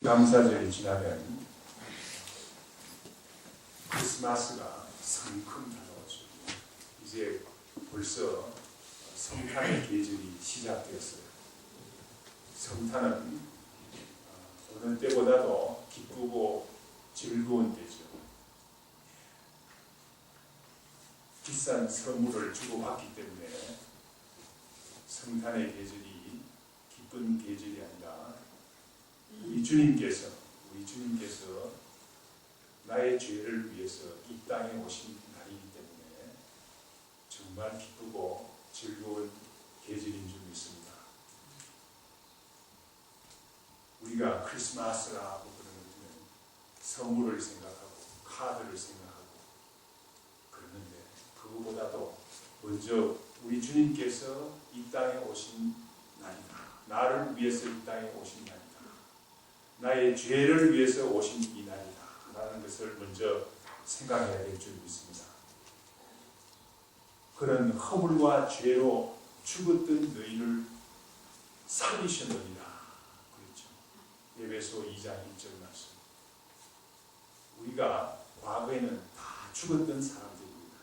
감사절이 지나면 크리스마스가 성큼 다가오죠. 이제 벌써 성탄의 계절이 시작되었어요. 성탄은 어느 때보다도 기쁘고 즐거운 때죠. 비싼 선물을 주고받기 때문에 성탄의 계절이 기쁜 계절이 아니라 우리 주님께서 나의 죄를 위해서 이 땅에 오신 날이기 때문에 정말 기쁘고 즐거운 계절인 줄 믿습니다. 우리가 크리스마스라고 그러는 것은 선물을 생각하고 카드를 생각하고 그러는데 그거보다도 먼저 우리 주님께서 이 땅에 오신 날이다. 나를 위해서 이 땅에 오신 날이다. 나의 죄를 위해서 오신 이 날이다 라는 것을 먼저 생각해야 될 줄 믿습니다. 그런 허물과 죄로 죽었던 너희를 살리셨느니라 그랬죠. 에베소 2장 1절 말씀. 우리가 과거에는 다 죽었던 사람들입니다.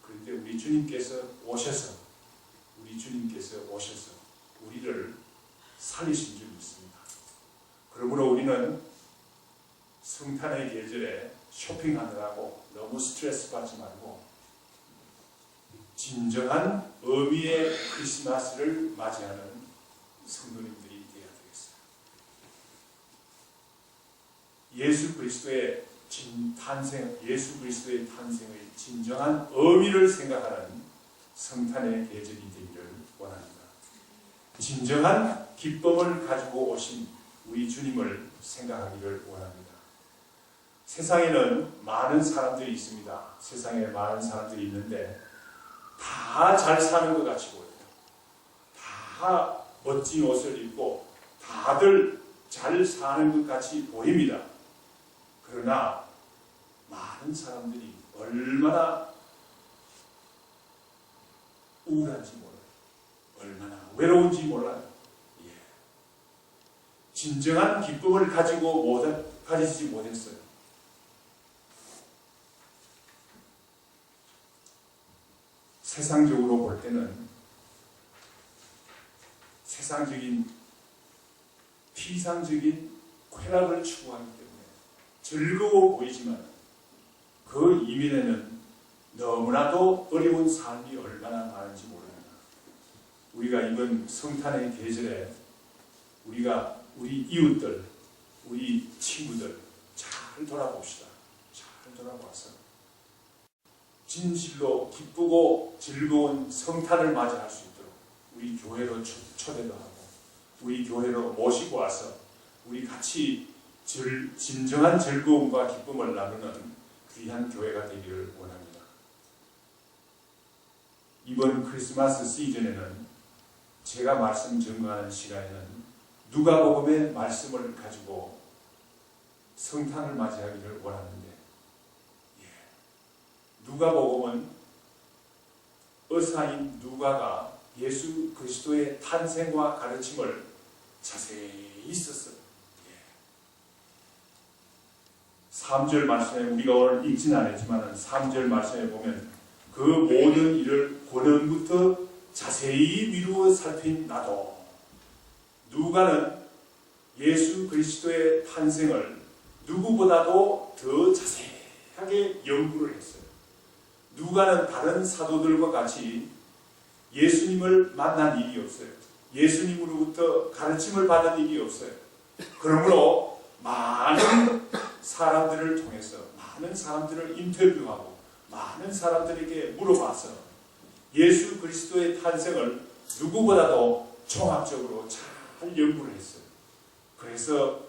그런데 우리 주님께서 오셔서 우리를 살리신 줄 믿습니다. 그러므로 우리는 성탄의 계절에 쇼핑하느라고 너무 스트레스 받지 말고 진정한 의미의 크리스마스를 맞이하는 성도님들이 되어야 되겠어요. 예수 그리스도의 탄생의 진정한 의미를 생각하는 성탄의 계절이 되기를 원합니다. 진정한 기쁨을 가지고 오신 우리 주님을 생각하기를 원합니다. 세상에는 많은 사람들이 있습니다. 세상에 많은 사람들이 있는데 다 잘 사는 것 같이 보여요. 다 멋진 옷을 입고 다들 잘 사는 것 같이 보입니다. 그러나 많은 사람들이 얼마나 우울한지 몰라요. 얼마나 외로운지 몰라요. 진정한 기쁨을 가지지 못했어요. 세상적으로 볼 때는 세상적인 피상적인 쾌락을 추구하기 때문에 즐거워 보이지만 그 이면에는 너무나도 어려운 삶이 얼마나 많은지 모릅니다. 우리가 이번 성탄의 계절에 우리가 우리 이웃들, 우리 친구들 잘 돌아봅시다. 잘 돌아봐서 진실로 기쁘고 즐거운 성탄을 맞이할 수 있도록 우리 교회로 초대도 하고 우리 교회로 모시고 와서 우리 같이 진정한 즐거움과 기쁨을 나누는 귀한 교회가 되기를 원합니다. 이번 크리스마스 시즌에는 제가 말씀 전가하는 시간에는 누가복음의 말씀을 가지고 성탄을 맞이하기를 원하는데 누가복음은 의사인 누가가 예수 그리스도의 탄생과 가르침을 자세히 썼어요. 3절 말씀에 우리가 오늘 읽지는 않았지만 3절 말씀에 보면 그 모든 일을 권원부터 자세히 미루어 살핀 나도 누가는 예수 그리스도의 탄생을 누구보다도 더 자세하게 연구를 했어요. 누가는 다른 사도들과 같이 예수님을 만난 일이 없어요. 예수님으로부터 가르침을 받은 일이 없어요. 그러므로 많은 사람들을 통해서 많은 사람들을 인터뷰하고 많은 사람들에게 물어봐서 예수 그리스도의 탄생을 누구보다도 종합적으로 잘 연구를 했어요. 그래서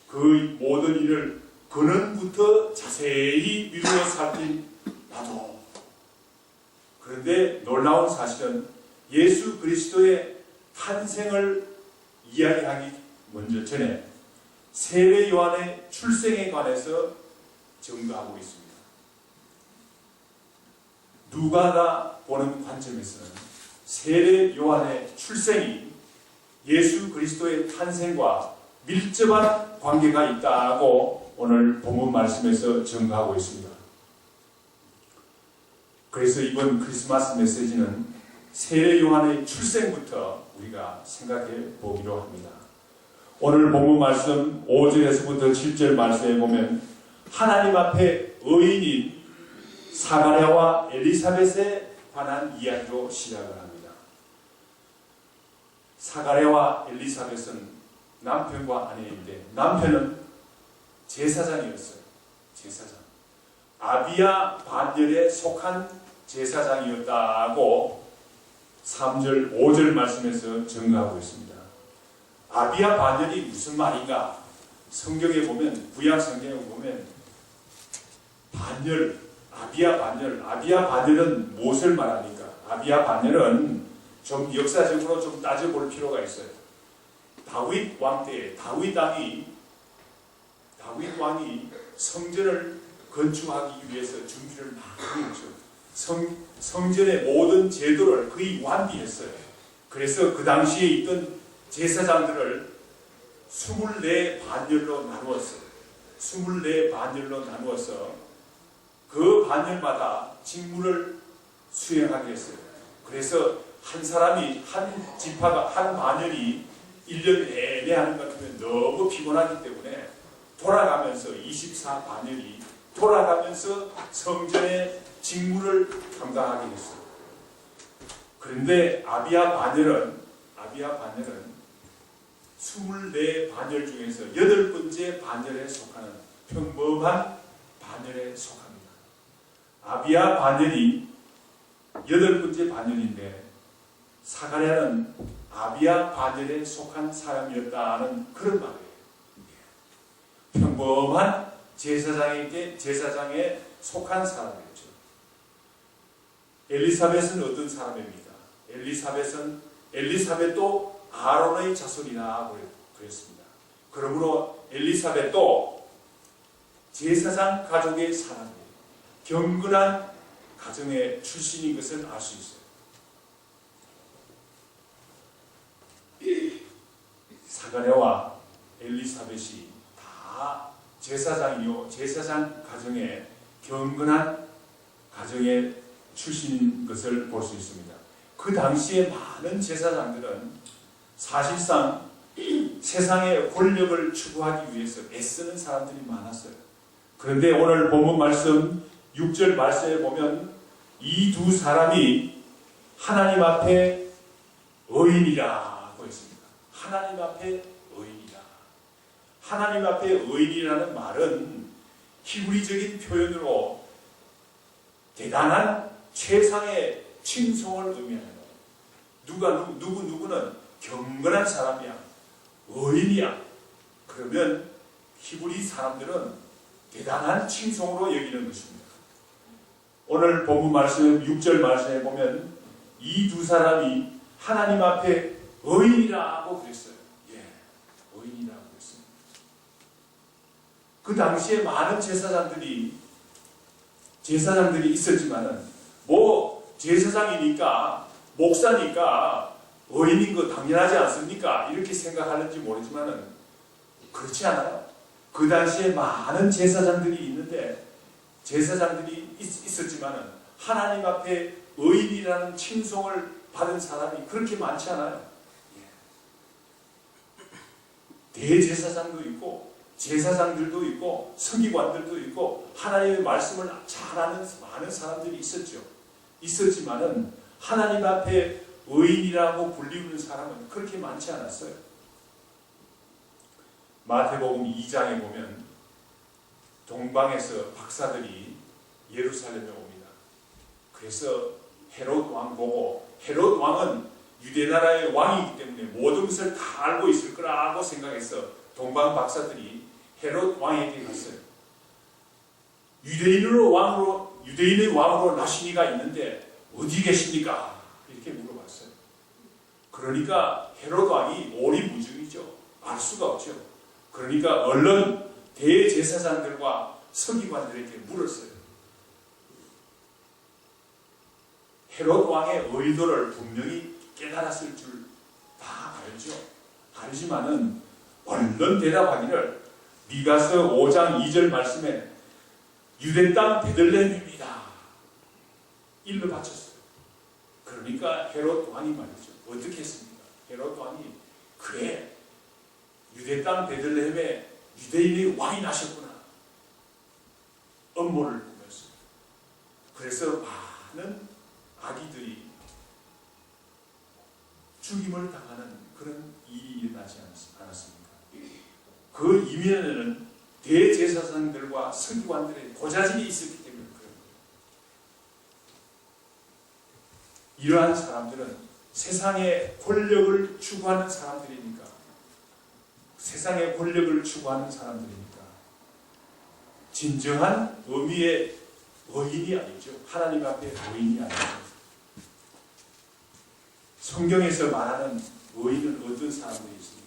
그 모든 일을 근원부터 자세히 미루어 살핀 나도. 그런데 놀라운 사실은 예수 그리스도의 탄생을 이야기하기 먼저 전에 세례 요한의 출생에 관해서 증거하고 있습니다. 누가가 보는 관점에서는 세례 요한의 출생이 예수 그리스도의 탄생과 밀접한 관계가 있다고 오늘 본문 말씀에서 증거하고 있습니다. 그래서 이번 크리스마스 메시지는 세례 요한의 출생부터 우리가 생각해 보기로 합니다. 오늘 본문 말씀 5절에서부터 7절 말씀에 보면 하나님 앞에 의인인 사가랴와 엘리사벳에 관한 이야기로 시작을 합니다. 사가랴와 엘리사벳은 남편과 아내인데 남편은 제사장이었어요. 제사장. 아비야 반열에 속한 제사장이었다고 3절, 5절 말씀에서 증거하고 있습니다. 아비야 반열이 무슨 말인가? 성경에 보면, 구약 성경에 보면 반열, 아비야 반열은 무엇을 말합니까? 아비야 반열은 좀 역사적으로 좀 따져볼 필요가 있어요. 다윗 왕 때 다윗 왕이 성전을 건축하기 위해서 준비를 많이 했죠. 성전의 모든 제도를 거의 완비했어요. 그래서 그 당시에 있던 제사장들을 24반열로 나누었어요. 24반열로 나누어서 그 반열마다 직무를 수행하게 했어요. 그래서 한 사람이, 한 지파가, 한 반열이 1년 내내 하는 것 같으면 너무 피곤하기 때문에 돌아가면서 24반열이 돌아가면서 성전의 직무를 감당하게 했어요. 그런데 아비야 반열은 24반열 중에서 8번째 반열에 속하는 평범한 반열에 속합니다. 아비야 반열이 8번째 반열인데 사가랴는 아비야 반열에 속한 사람이었다는 그런 말이에요. 평범한 제사장에 속한 사람이었죠. 엘리사벳은 어떤 사람입니까? 엘리사벳도 아론의 자손이라고 그랬습니다. 그러므로 엘리사벳도 제사장 가족의 사람이에요. 경건한 가정의 출신인 것을 알 수 있어요. 사가랴와 엘리사벳이 다 제사장이요, 제사장 가정의 경건한 가정의 출신인 것을 볼 수 있습니다. 그 당시에 많은 제사장들은 사실상 세상의 권력을 추구하기 위해서 애쓰는 사람들이 많았어요. 그런데 오늘 본문 말씀 6절 말씀에 보면 이 두 사람이 하나님 앞에 의인이라고 했습니다. 하나님 앞에 의인이라. 하나님 앞에 의인이라는 말은 히브리적인 표현으로 대단한 최상의 칭송을 의미하는 거예요. 누구는 경건한 사람이야, 의인이야. 그러면 히브리 사람들은 대단한 칭송으로 여기는 것입니다. 오늘 본문 말씀 6절 말씀에 보면 이 두 사람이 하나님 앞에 의인이라고 그랬어요. 예, 의인이라고 그랬습니다. 그 당시에 많은 제사장들이 있었지만은 뭐 제사장이니까 목사니까 의인인 거 당연하지 않습니까? 이렇게 생각하는지 모르지만은 그렇지 않아요. 그 당시에 많은 제사장들이 있었지만은 하나님 앞에 의인이라는 칭송을 받은 사람이 그렇게 많지 않아요. 대제사장도 있고 제사장들도 있고 서기관들도 있고 하나님의 말씀을 잘 아는 많은 사람들이 있었지만은 하나님 앞에 의인이라고 불리우는 사람은 그렇게 많지 않았어요. 마태복음 2장에 보면 동방에서 박사들이 예루살렘에 옵니다. 그래서 헤롯 왕 보고, 헤롯 왕은 유대 나라의 왕이기 때문에 모든 것을 다 알고 있을 거라고 생각해서 동방 박사들이 헤롯 왕에게 갔어요. 유대인의 왕으로 나시니가 있는데 어디 계십니까? 이렇게 물어봤어요. 그러니까 헤롯 왕이 오리무중이죠. 알 수가 없죠. 그러니까 얼른 대제사장들과 서기관들에게 물었어요. 헤롯 왕의 의도를 분명히 깨달았을 줄 다 알죠. 알지만은 얼른 대답하기를 미가서 5장 2절 말씀에 유대 땅 베들레헴입니다. 일러 바쳤어요. 그러니까 헤롯 왕이 말이죠. 어떻게 했습니까? 헤롯 왕이 그래 유대 땅 베들레헴에 유대인의 왕이 나셨구나. 음모를 꾸몄어요. 그래서 많은 아기들이 죽임을 당하는 그런 일이 일어나지 않았습니까? 그 이면에는 대제사장들과 서기관들의 고자질이 있었기 때문에 그런 거예요. 이러한 사람들은 세상의 권력을 추구하는 사람들이니까, 세상의 권력을 추구하는 사람들이니까 진정한 의미의 의인이 아니죠. 하나님 앞에 의인이 아니죠. 성경에서 말하는 의인은 어떤 사람들이 있습니까?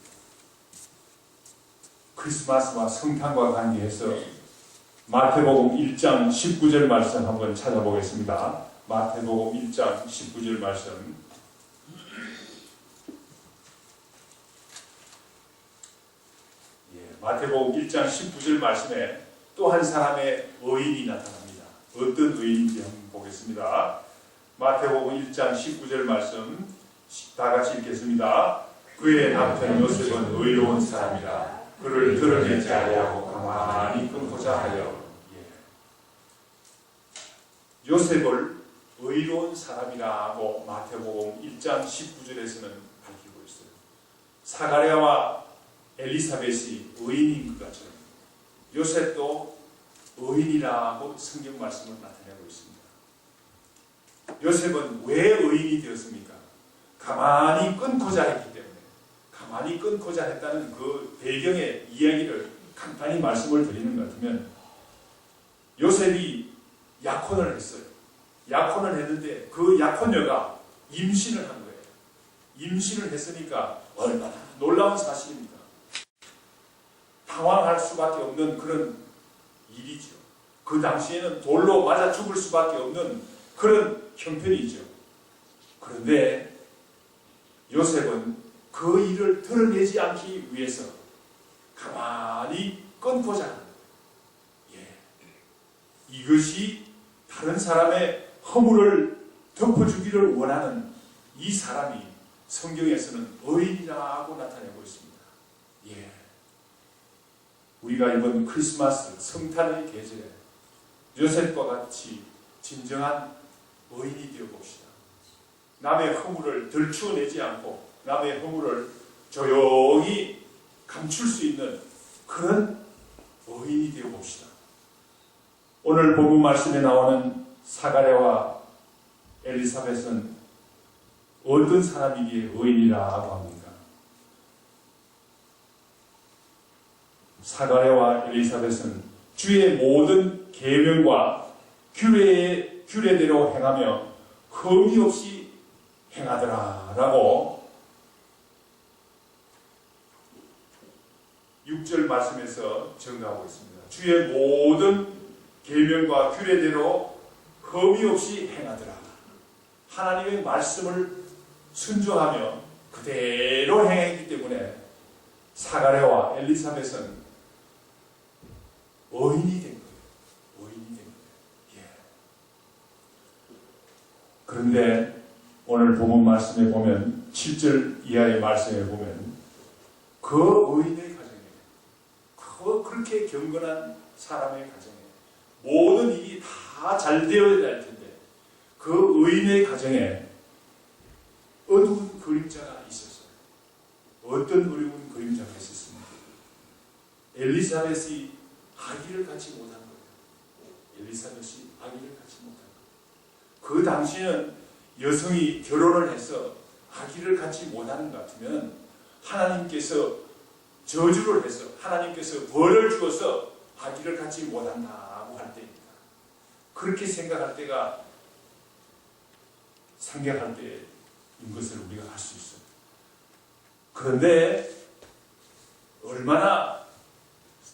크리스마스와 성탄과 관계해서 마태복음 1장 19절 말씀 한번 찾아보겠습니다. 마태복음 1장 19절 말씀. 마태복음 1장 19절 말씀에 또 한 사람의 의인이 나타납니다. 어떤 의인인지 한번 보겠습니다. 마태복음 1장 19절 말씀 다 같이 읽겠습니다. 그의 남편 요셉은 의로운 사람이라 그를 드러내지 아니하고 가만히 끊고자 하여. 요셉을 의로운 사람이라고 마태복음 1장 19절에서는 밝히고 있어요. 사가랴와 엘리사벳이 의인인 것 같죠. 요셉도 의인이라고 성경 말씀을 나타내고 있습니다. 요셉은 왜 의인이 되었습니까? 가만히 끊고자 했기 때문에. 가만히 끊고자 했다는 그 배경의 이야기를 간단히 말씀을 드리는 것 같으면, 요셉이 약혼을 했어요. 약혼을 했는데 그 약혼녀가 임신을 한 거예요. 임신을 했으니까 얼마나 놀라운 사실입니까? 당황할 수밖에 없는 그런 일이죠. 그 당시에는 돌로 맞아 죽을 수밖에 없는 그런 형편이죠. 그런데 요셉은 그 일을 드러내지 않기 위해서 가만히 끊고자 하는 거예요. 이것이 다른 사람의 허물을 덮어주기를 원하는 이 사람이 성경에서는 의인이라고 나타내고 있습니다. 우리가 이번 크리스마스 성탄의 계절에 요셉과 같이 진정한 의인이 되어봅시다. 남의 허물을 들추어내지 않고 남의 허물을 조용히 감출 수 있는 그런 의인이 되어봅시다. 오늘 본문 말씀에 나오는 사가랴와 엘리사벳은 어떤 사람이기에 의인이라고 합니까? 사가랴와 엘리사벳은 주의 모든 계명과 규례대로 행하며 흠이 없이 행하더라라고 6절 말씀에서 증거하고 있습니다. 주의 모든 계명과 규례대로 흠이 없이 행하더라. 하나님의 말씀을 순종하며 그대로 행했기 때문에 사가랴와 엘리사벳은 의인이 된 거예요. 의인이 된 거예요. 그런데 오늘 본문 말씀에 보면 7절 이하의 말씀에 보면 그 의인의 가정에, 그렇게 경건한 사람의 가정에 모든 일이 다 잘 되어야 할 텐데 그 의인의 가정에 어두운 그림자가 있었어요. 어떤 어려운 그림자가 있었습니까? 엘리사벳이 아기를 갖지 못한 거예요. 엘리사벳이 아기를 갖지 못한 거예요. 그 당시에는 여성이 결혼을 해서 아기를 갖지 못하는 것 같으면 하나님께서 저주를 해서 하나님께서 벌을 주어서 아기를 갖지 못한다고 할 때입니다. 그렇게 생각할 때가 상경할 때인 것을 우리가 알 수 있어요. 그런데 얼마나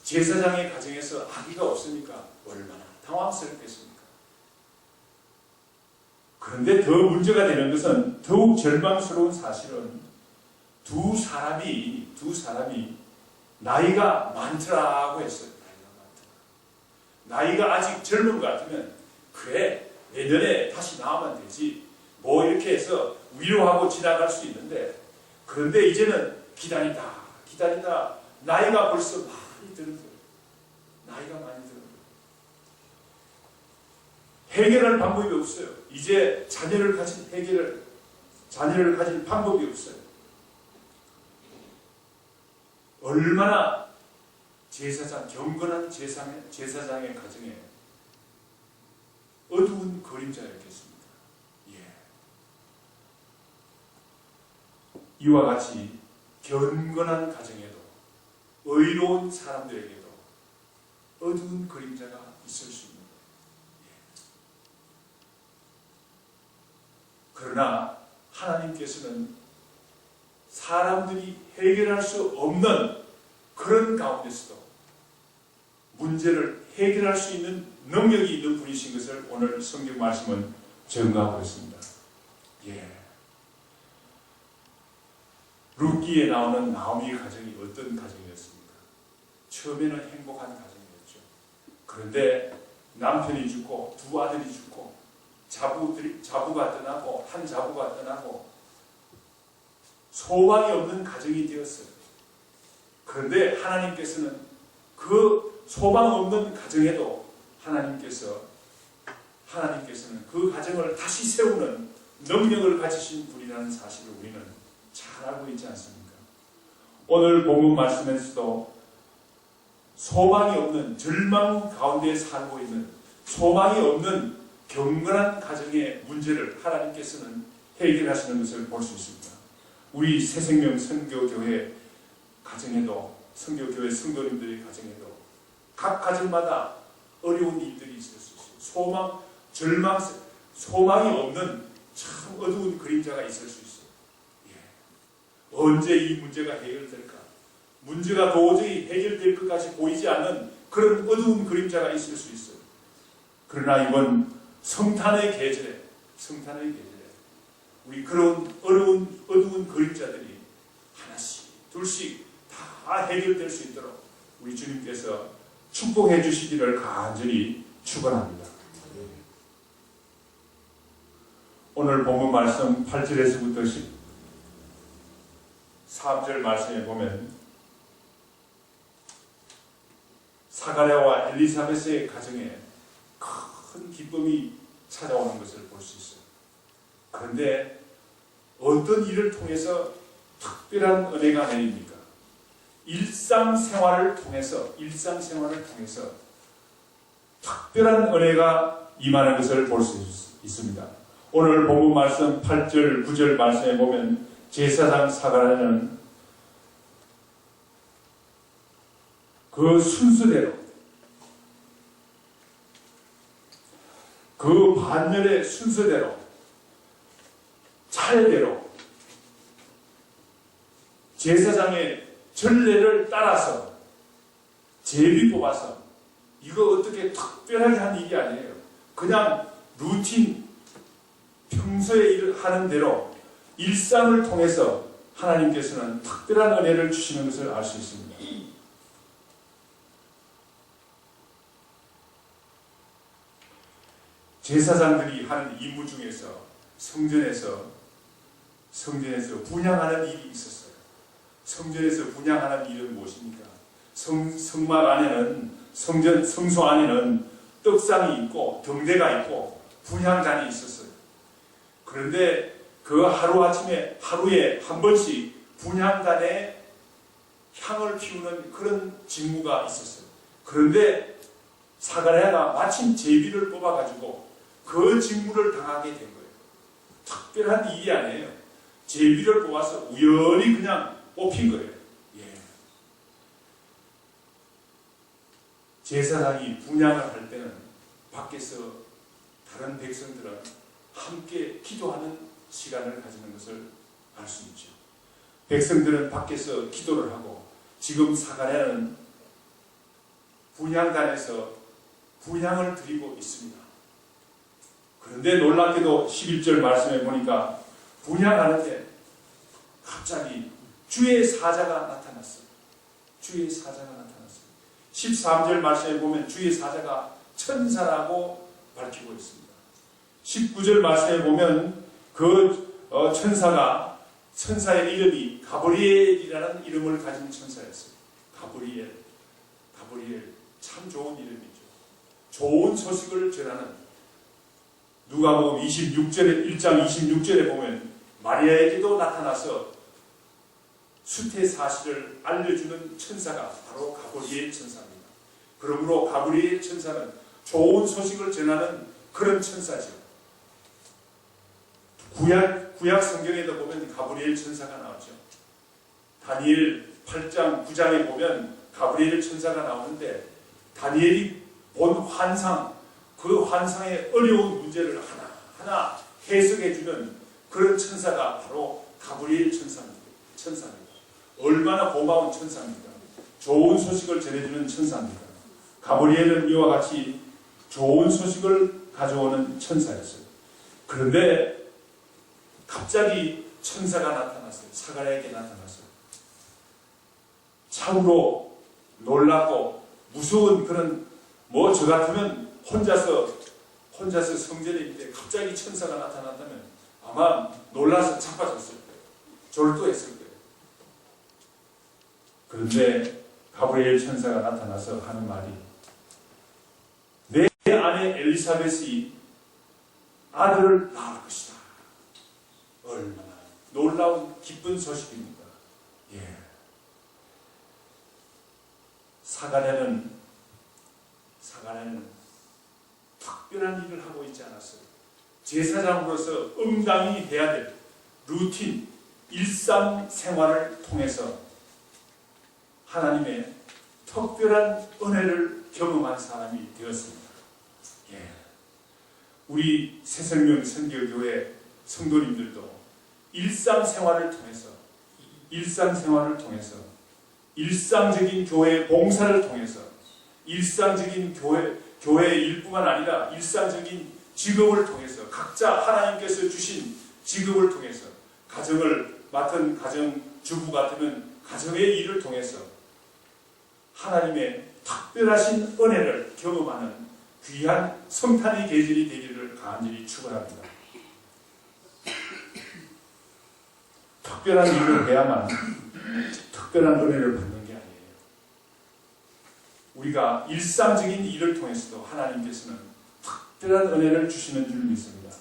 제사장의 가정에서 아기가 없으니까 얼마나 당황스럽겠습니까? 그런데 더 문제가 되는 것은 더욱 절망스러운 사실은 두 사람이 나이가 많더라고 했어요. 나이가 아직 젊은 것 같으면 그래 내년에 다시 나오면 되지 뭐 이렇게 해서 위로하고 지나갈 수 있는데, 그런데 이제는 기다리다 나이가 벌써 많이 드는 거예요. 나이가 많이 드는 거예요. 해결할 방법이 없어요. 이제 자녀를 가진 방법이 없어요. 얼마나 경건한 제사장의 가정에 어두운 그림자였겠습니까? 예. 이와 같이 경건한 가정에도 의로운 사람들에게도 어두운 그림자가 있을 수 있는 거예요. 예. 그러나 하나님께서는 사람들이 해결할 수 없는 그런 가운데서도 문제를 해결할 수 있는 능력이 있는 분이신 것을 오늘 성경 말씀은 증거하고 있습니다. 예. 룻기에 나오는 나오미 가정이 어떤 가정이었습니까? 처음에는 행복한 가정이었죠. 그런데 남편이 죽고 두 아들이 죽고 자부가 떠나고 한 자부가 떠나고 소망이 없는 가정이 되었어요. 그런데 하나님께서는 그 소망 없는 가정에도 하나님께서는 그 가정을 다시 세우는 능력을 가지신 분이라는 사실을 우리는 잘 알고 있지 않습니까? 오늘 본문 말씀에서도 소망이 없는 절망 가운데 살고 있는 소망이 없는 경건한 가정의 문제를 하나님께서는 해결하시는 것을 볼 수 있습니다. 우리 새생명 선교교회 가정에도 선교교회 성도님들의 가정에도 각 가정마다 어려운 일들이 있을 수 있어요. 소망이 없는 참 어두운 그림자가 있을 수 있어요. 예. 언제 이 문제가 해결될까? 문제가 도저히 해결될 것까지 보이지 않는 그런 어두운 그림자가 있을 수 있어요. 그러나 이번 성탄의 계절에 우리 그런 어두운 그림자들이 하나씩 둘씩 다 해결될 수 있도록 우리 주님께서 축복해 주시기를 간절히 축원합니다. 오늘 본문 말씀 8절에서부터 14절 말씀에 보면 사가랴와 엘리사벳의 가정에 큰 기쁨이 찾아오는 것을 볼 수 있어요. 그런데 어떤 일을 통해서 특별한 은혜가 내립니까? 일상생활을 통해서 특별한 은혜가 임하는 것을 볼 수 있습니다. 오늘 본문 말씀 8절, 9절 말씀에 보면 제사장 사가랴는 그 순서대로 그 반열의 순서대로 차례대로 제사장의 전례를 따라서 제비 뽑아서 이거 어떻게 특별하게 한 일이 아니에요. 그냥 루틴 평소에 일을 하는 대로 일상을 통해서 하나님께서는 특별한 은혜를 주시는 것을 알 수 있습니다. 제사장들이 하는 임무 중에서 성전에서 분향하는 일이 있었어요. 성전에서 분향하는 일은 무엇입니까? 성막 안에는 성소 안에는 떡상이 있고 등대가 있고 분향단이 있었어요. 그런데 그 하루에 한 번씩 분향단에 향을 피우는 그런 직무가 있었어요. 그런데 사가랴가 마침 제비를 뽑아가지고 그 직무를 당하게 된 거예요. 특별한 일이 아니에요. 제비를 뽑아서 우연히 그냥 뽑힌 거예요. 예. 제사장이 분향을 할 때는 밖에서 다른 백성들은 함께 기도하는 시간을 가지는 것을 알 수 있죠. 백성들은 밖에서 기도를 하고 지금 사가랴는 분향단에서 분향을 드리고 있습니다. 그런데 놀랍게도 11절 말씀에 보니까 분향하는데 갑자기 주의 사자가 나타났어요. 주의 사자가 나타났어요. 13절 말씀에 보면 주의 사자가 천사라고 밝히고 있습니다. 19절 말씀에 보면 그 천사의 이름이 가브리엘이라는 이름을 가진 천사였어요. 가브리엘 참 좋은 이름이죠. 좋은 소식을 전하는, 누가복음 1장 26절에 보면 마리아에게도 나타나서 수태 사실을 알려주는 천사가 바로 가브리엘 천사입니다. 그러므로 가브리엘 천사는 좋은 소식을 전하는 그런 천사죠. 구약 성경에도 보면 가브리엘 천사가 나오죠. 다니엘 8장 9장에 보면 가브리엘 천사가 나오는데 다니엘이 본 환상, 그 환상의 어려운 문제를 하나하나 해석해주는 그런 천사가 바로 가브리엘 천사입니다. 얼마나 고마운 천사입니까? 좋은 소식을 전해주는 천사입니다. 가브리엘은 이와 같이 좋은 소식을 가져오는 천사였어요. 그런데 갑자기 천사가 나타났어요. 사가랴에게 나타났어요. 참으로 놀랍고 무서운 그런, 저 같으면 혼자서 성전에 있는데 갑자기 천사가 나타난다면 아마 놀라서 자빠졌을 거예요. 졸도했을 거예요. 그런데 가브리엘 천사가 나타나서 하는 말이, 내 아내 엘리사벳이 아들을 낳을 것이다. 얼마나 놀라운 기쁜 소식입니까? 예. 사가랴는 특별한 일을 하고 있지 않았어요. 제사장으로서 응당히 해야 될 루틴, 일상생활을 통해서 하나님의 특별한 은혜를 경험한 사람이 되었습니다. 예. 우리 새생명 선교교회 성도님들도 일상생활을 통해서 일상적인 교회 봉사를 통해서 일상적인 교회 일뿐만 아니라 일상적인 직업을 통해서 각자 하나님께서 주신 직업을 통해서 가정을 맡은 가정주부 같으면 가정의 일을 통해서 하나님의 특별하신 은혜를 경험하는 귀한 성탄의 계절이 되기를 간절히 축원합니다. 특별한 일을 해야만 특별한 은혜를 받는 게 아니에요. 우리가 일상적인 일을 통해서도 하나님께서는 특별한 은혜를 주시는 줄 믿습니다.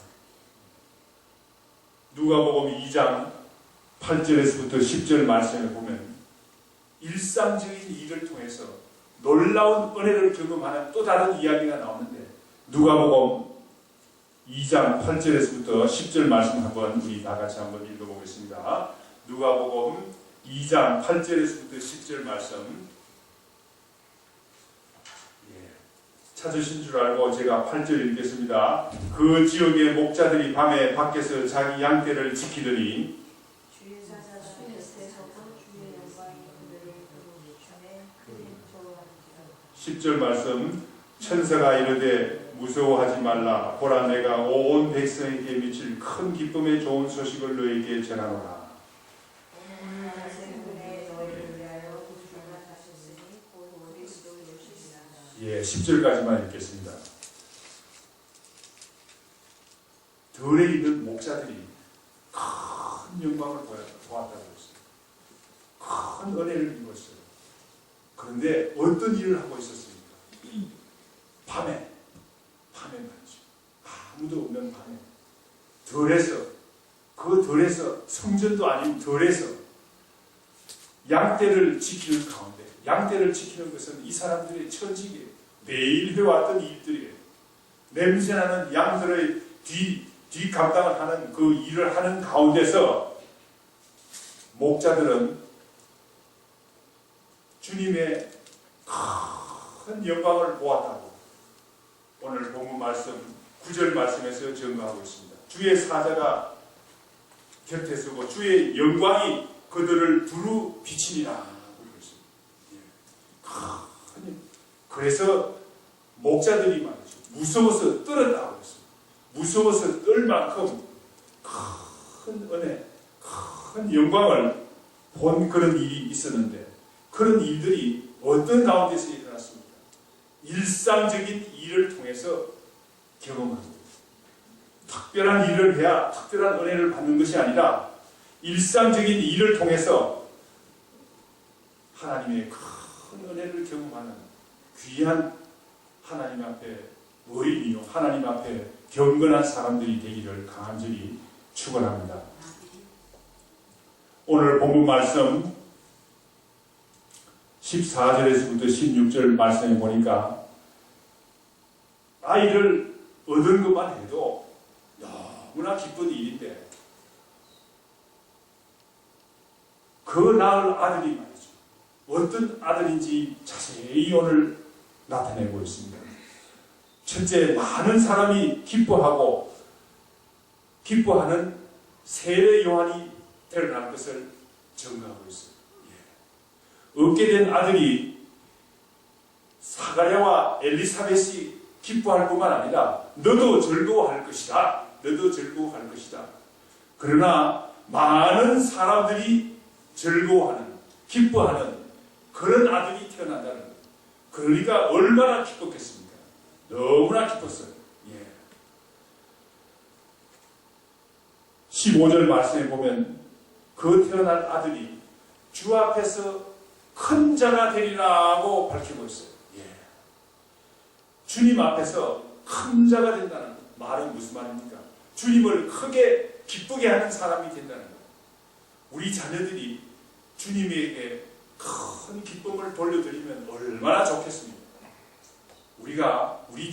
누가복음 2장 8절에서부터 10절 말씀을 보면 일상적인 일을 통해서 놀라운 은혜를 경험하는 또 다른 이야기가 나오는데, 누가복음 2장 8절에서부터 10절 말씀 한번 우리 다 같이 한번 읽어보겠습니다. 누가복음 2장 8절에서부터 10절 말씀, 찾으신 줄 알고 제가 8절 읽겠습니다. 그 지역의 목자들이 밤에 밖에서 자기 양떼를 지키더니 10절 말씀, 천사가 이르되 무서워하지 말라. 보라, 내가 온 백성에게 미칠 큰 기쁨의 좋은 소식을 너에게 전하노라. 예, 10절까지만 읽겠습니다. 들에 있는 목자들이 큰 영광을 보았다고 했어요. 큰 은혜를 입었어요. 그런데 어떤 일을 하고 있었습니까? 밤에 말이죠. 아무도 없는 밤에 들에서 성전도 아닌 들에서 양떼를 지키는 가운데, 양떼를 지키는 것은 이 사람들의 천직이에요. 매일 해왔던 일들이에요. 냄새나는 양들의 뒤 감당을 하는 그 일을 하는 가운데서 목자들은 주님의 큰 영광을 보았다고 오늘 본문 말씀 9절 말씀에서 증거하고 있습니다. 주의 사자가 곁에 서고 주의 영광이 그들을 두루 비치니라. 그래서 목자들이 말이죠, 무서워서 떨었다고 했습니다. 무서워서 떨 만큼 큰 은혜, 큰 영광을 본 그런 일이 있었는데, 그런 일들이 어떤 가운데서 일어났습니까? 일상적인 일을 통해서 경험하는 거예요. 특별한 일을 해야 특별한 은혜를 받는 것이 아니라 일상적인 일을 통해서 하나님의 큰 은혜를 경험하는 귀한 하나님 앞에 의인이요 하나님 앞에 경건한 사람들이 되기를 간절히 축원합니다. 오늘 본문 말씀 14절에서부터 16절 말씀에 보니까 아이를 얻은 것만 해도 너무나 기쁜 일인데 그 낳을 아들이 말이죠. 어떤 아들인지 자세히 오늘 나타내고 있습니다. 첫째, 많은 사람이 기뻐하는 세례 요한이 태어날 것을 증거하고 있어요. 얻게 된 아들이 사가랴와 엘리사벳이 기뻐할 뿐만 아니라 너도 즐거워할 것이다. 너도 즐거워할 것이다. 그러나 많은 사람들이 즐거워하는, 기뻐하는 그런 아들이 태어난다는 거예요. 그러니까 얼마나 기뻤겠습니까? 너무나 기뻤어요. 15절 말씀에 보면 그 태어날 아들이 주 앞에서 큰 자가 되리라고 밝히고 있어요. 주님 앞에서 큰 자가 된다는 말은 무슨 말입니까? 주님을 크게 기쁘게 하는 사람이 된다는 거예요. 우리 자녀들이 주님에게 큰 기쁨을 돌려드리면 얼마나 좋겠습니까? 우리가 우리